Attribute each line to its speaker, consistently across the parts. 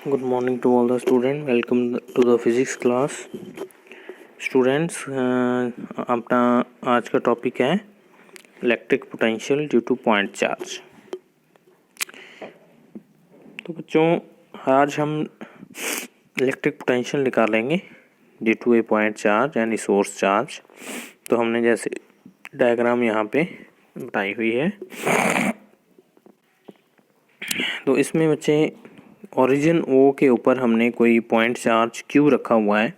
Speaker 1: Good morning to all the students. Welcome to the physics class. Students अपना आज का topic है electric potential due to point charge. तो बच्चों आज हम इलेक्ट्रिक पोटेंशियल निकालेंगे due to a point charge यानी सोर्स चार्ज। तो हमने जैसे डायग्राम यहाँ पे बताई हुई है, तो इसमें बच्चे ओरिजिन O के ऊपर हमने कोई पॉइंट चार्ज Q रखा हुआ है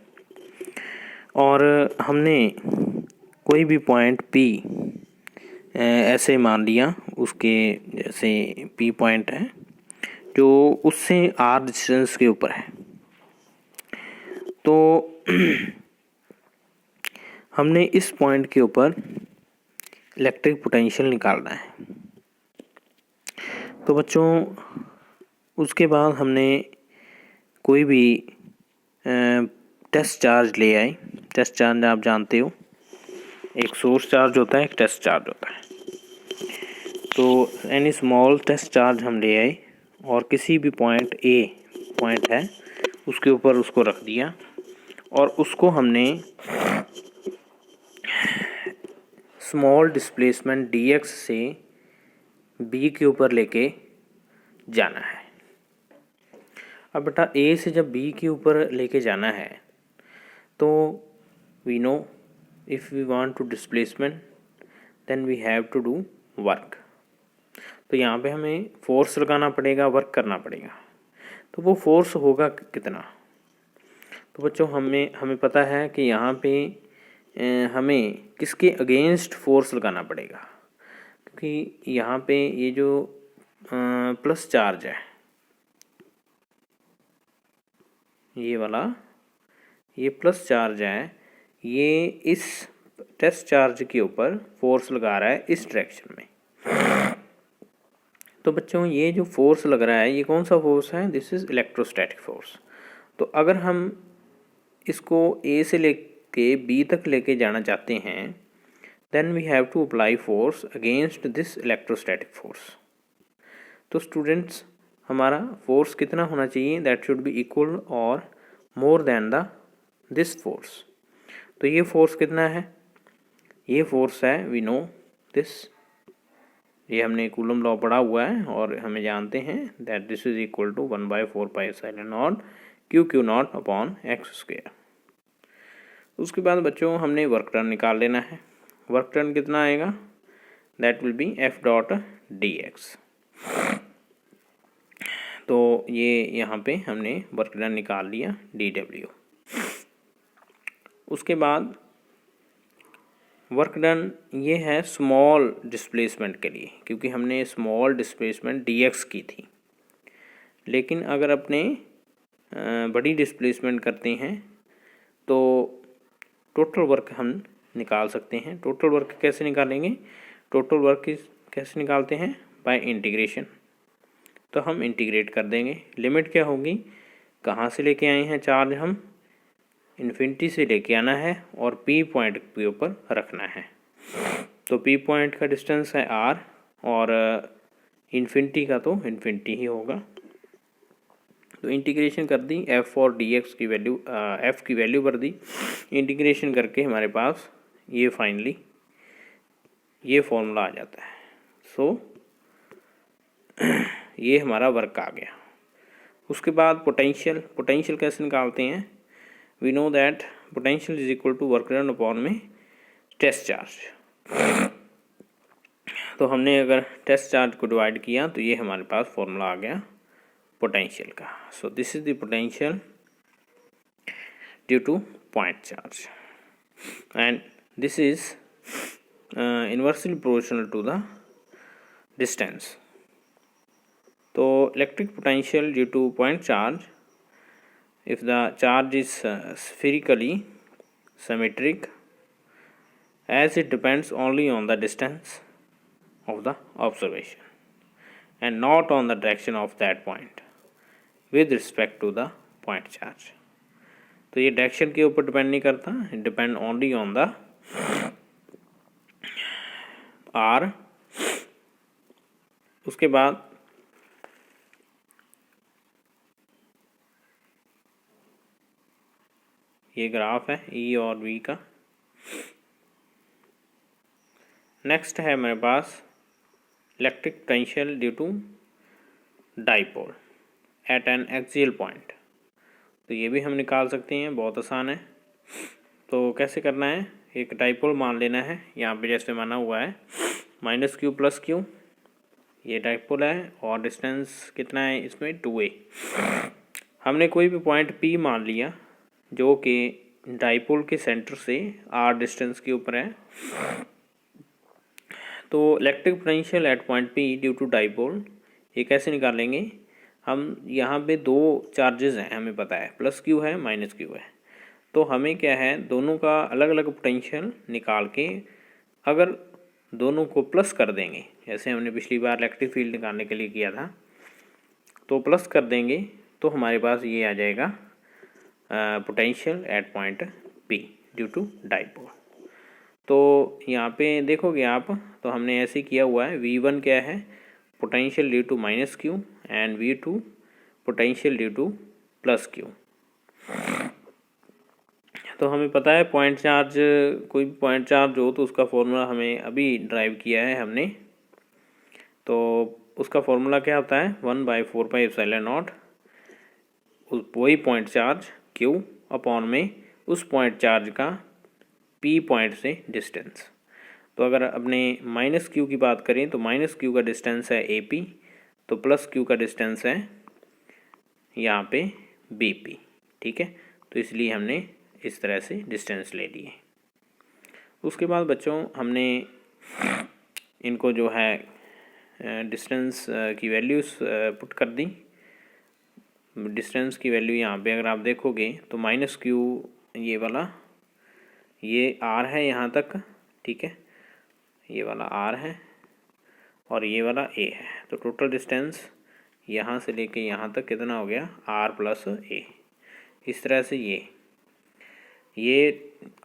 Speaker 1: और हमने कोई भी पॉइंट P ऐसे मान लिया, उसके जैसे P पॉइंट है जो उससे R डिस्टेंस के ऊपर है। तो हमने इस पॉइंट के ऊपर इलेक्ट्रिक पोटेंशियल निकालना है। तो बच्चों उसके बाद हमने कोई भी टेस्ट चार्ज ले आए। टेस्ट चार्ज आप जानते हो, एक सोर्स चार्ज होता है, एक टेस्ट चार्ज होता है। तो एनी स्मॉल टेस्ट चार्ज हम ले आए और किसी भी पॉइंट A पॉइंट है उसके ऊपर उसको रख दिया और उसको हमने स्मॉल डिस्प्लेसमेंट dx से B के ऊपर लेके जाना है। अब बेटा A से जब B के ऊपर लेके जाना है तो we know if we want to displacement then we have to do work. तो यहाँ पे हमें फोर्स लगाना पड़ेगा, वर्क करना पड़ेगा। तो वो फोर्स होगा कितना? तो बच्चों हमें पता है कि यहाँ पे हमें किसके अगेंस्ट फोर्स लगाना पड़ेगा, क्योंकि यहाँ पे ये जो प्लस चार्ज है, ये वाला ये प्लस चार्ज है, ये इस टेस्ट चार्ज के ऊपर फोर्स लगा रहा है इस डायरेक्शन में। तो बच्चों ये जो फोर्स लग रहा है ये कौन सा फोर्स है? This is electrostatic force. तो अगर हम इसको A से लेके B तक लेके जाना चाहते हैं then we have to apply force against this electrostatic force. तो स्टूडेंट्स हमारा फोर्स कितना होना चाहिए? दैट शुड बी इक्वल और more than the this force. तो ये फोर्स कितना है? ये फोर्स है, वी नो दिस, ये हमने कूलम लॉ पढ़ा हुआ है और हमें जानते हैं that this is equal to 1/4πε0 Q0 upon x²। उसके बाद बच्चों हमने वर्क डन निकाल लेना है। वर्क डन कितना आएगा? That will be F.dx। तो ये यहाँ पे हमने वर्क डन निकाल लिया dW। उसके बाद वर्क डन ये है स्मॉल डिस्प्लेसमेंट के लिए, क्योंकि हमने स्मॉल डिस्प्लेसमेंट dx की थी। लेकिन अगर अपने बड़ी डिस्प्लेसमेंट करते हैं तो टोटल वर्क हम निकाल सकते हैं। टोटल वर्क कैसे निकालेंगे? टोटल वर्क कैसे निकालते हैं? Bye integration. तो हम इंटीग्रेट कर देंगे। लिमिट क्या होगी? कहाँ से लेके आए हैं चार्ज हम? इन्फिनिटी से लेके आना है और P पॉइंट के ऊपर रखना है। तो P पॉइंट का डिस्टेंस है R और इन्फिनिटी का तो इन्फिनिटी ही होगा। तो इंटीग्रेशन कर दी, F और dx की वैल्यू F की वैल्यू भर दी। इंटीग्रेशन करके हमारे पास ये फाइनली ये फॉर्मूला आ जाता है। सो ये हमारा वर्क आ गया। उसके बाद पोटेंशियल कैसे निकालते हैं? We know that potential is equal to work done upon में टेस्ट चार्ज। तो हमने अगर टेस्ट चार्ज को डिवाइड किया तो ये हमारे पास फॉर्मूला आ गया पोटेंशियल का। So this is the potential due to point charge and this is inversely proportional to the distance. तो electric potential due to point charge, if the charge is spherically symmetric, as it depends only on the distance of the observation and not on the direction of that point with respect to the point charge। तो ये direction के ऊपर depend नहीं करता, it depend only on the R। उसके बाद ये graph है ई और वी का। नेक्स्ट है मेरे पास electric potential due to dipole at an axial point. तो ये भी हम निकाल सकते हैं, बहुत आसान है। तो कैसे करना है, एक डाइपोल मान लेना है, यहाँ पे जैसे माना हुआ है -q + q, ये डाइपोल है और डिस्टेंस कितना है इसमें 2a। हमने कोई भी पॉइंट P मान लिया जो कि डाइपोल के सेंटर से r डिस्टेंस के ऊपर है। तो electric potential at point P due to dipole ये कैसे निकालेंगे हम, यहाँ पे दो चार्जेस हैं हमें पता है, +q है -q है। तो हमें क्या है, दोनों का अलग अलग पोटेंशियल निकाल के अगर दोनों को प्लस कर देंगे, जैसे हमने पिछली बार इलेक्ट्रिक फील्ड निकालने के लिए किया था, तो प्लस कर देंगे तो हमारे पास ये आ जाएगा potential at point P due to dipole. तो यहाँ पे देखोगे आप, तो हमने ऐसे किया हुआ है, V1 क्या है, potential due to -q and V2 potential due to +q। तो हमें पता है पॉइंट चार्ज, कोई भी पॉइंट चार्ज हो तो उसका फॉर्मूला हमें अभी ड्राइव किया है हमने। तो उसका फॉर्मूला क्या होता है, 1/4πε0 वही पॉइंट चार्ज Q अपॉन में उस पॉइंट चार्ज का P पॉइंट से डिस्टेंस। तो अगर अपने -q की बात करें तो -q का डिस्टेंस है AP, तो +q का डिस्टेंस है यहाँ पे BP। ठीक है, तो इसलिए हमने इस तरह से डिस्टेंस ले लिए। उसके बाद बच्चों हमने इनको जो है डिस्टेंस की वैल्यूज़ पुट कर दी। डिस्टेंस की वैल्यू यहाँ पे अगर आप देखोगे तो -q ये वाला, ये r है यहाँ तक, ठीक है, ये वाला r है और ये वाला a है। तो टोटल डिस्टेंस यहाँ से लेके यहाँ तक कितना हो गया, r + a। इस तरह से ये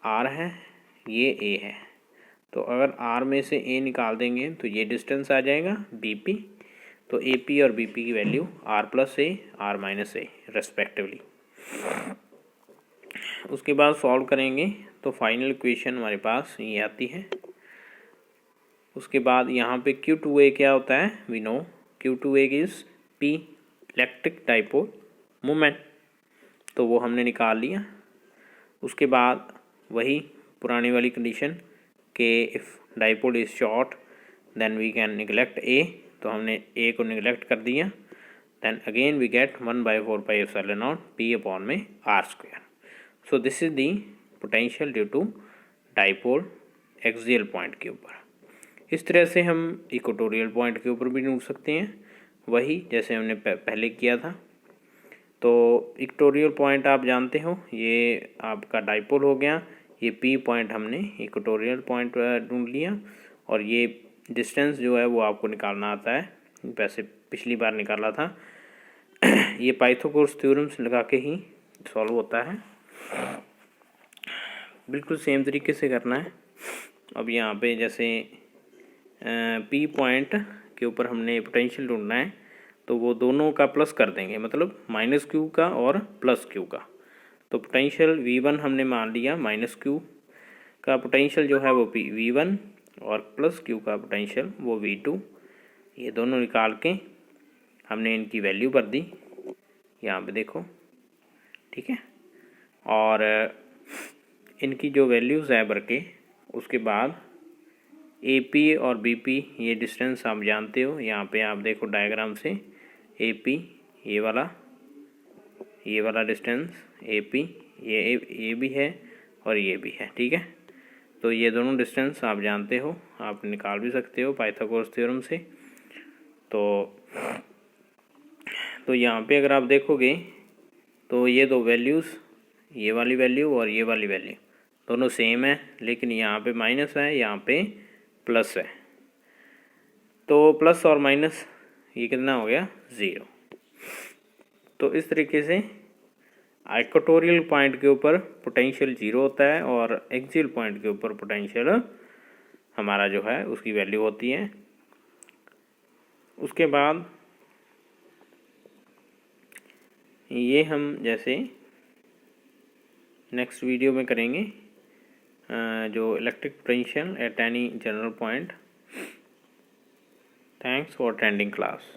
Speaker 1: r है, ये a है। तो अगर r में से a निकाल देंगे तो ये डिस्टेंस आ जाएगा bp। तो AP और BP की value r + a, r - a respectively. उसके बाद सॉल्व करेंगे तो फाइनल इक्वेशन हमारे पास ये आती है। उसके बाद यहाँ पे Q2A क्या होता है, we know Q2A is P electric dipole moment, तो वो हमने निकाल लिया। उसके बाद वही पुरानी वाली कंडीशन कि if dipole is short then we can neglect A, तो हमने A को निगलेक्ट कर दिया। Then again we get 1/4πε0 P upon में r²। So this is the potential due to dipole axial point के ऊपर। इस तरह से हम इक्वेटोरियल पॉइंट के ऊपर भी ढूंढ सकते हैं, वही जैसे हमने पहले किया था। तो इक्वेटोरियल पॉइंट आप जानते हो, ये आपका डाइपोल हो गया, ये P पॉइंट हमने इक्वेटोरियल पॉइंट ढूंढ लिया। और ये डिस्टेंस जो है वो आपको निकालना आता है, वैसे पिछली बार निकाला था। ये पाइथागोरस थ्योरम से लगा के ही सॉल्व होता है, बिल्कुल सेम तरीके से करना है। अब यहाँ पे जैसे P पॉइंट के ऊपर हमने पोटेंशियल ढूंढना है, तो वो दोनों का प्लस कर देंगे, मतलब -q का और +q का। तो पोटेंशियल V1 हमने मान लिया, -q का पोटेंशियल जो है वो V1 और +q का पोटेंशियल वो V2। ये दोनों निकाल के हमने इनकी वैल्यू भर दी, यहाँ पे देखो, ठीक है। और इनकी जो वैल्यूज़ है भर के, उसके बाद AP और BP ये डिस्टेंस आप जानते हो, यहाँ पे आप देखो डायग्राम से AP ये वाला डिस्टेंस AP ये भी है और ये भी है, ठीक है। तो ये दोनों डिस्टेंस आप जानते हो, आप निकाल भी सकते हो पाइथागोरस थ्योरम से। तो यहाँ पे अगर आप देखोगे तो ये दो वैल्यूज़, ये वाली वैल्यू और ये वाली वैल्यू दोनों सेम है, लेकिन यहाँ पे माइनस है, यहाँ पे प्लस है। तो प्लस और माइनस ये कितना हो गया, 0। तो इस तरीके से इक्वेटोरियल पॉइंट के ऊपर पोटेंशियल 0 होता है और एक्सियल पॉइंट के ऊपर पोटेंशियल हमारा जो है उसकी वैल्यू होती है। उसके बाद ये हम जैसे नेक्स्ट वीडियो में करेंगे जो electric potential at any general point. Thanks for attending class.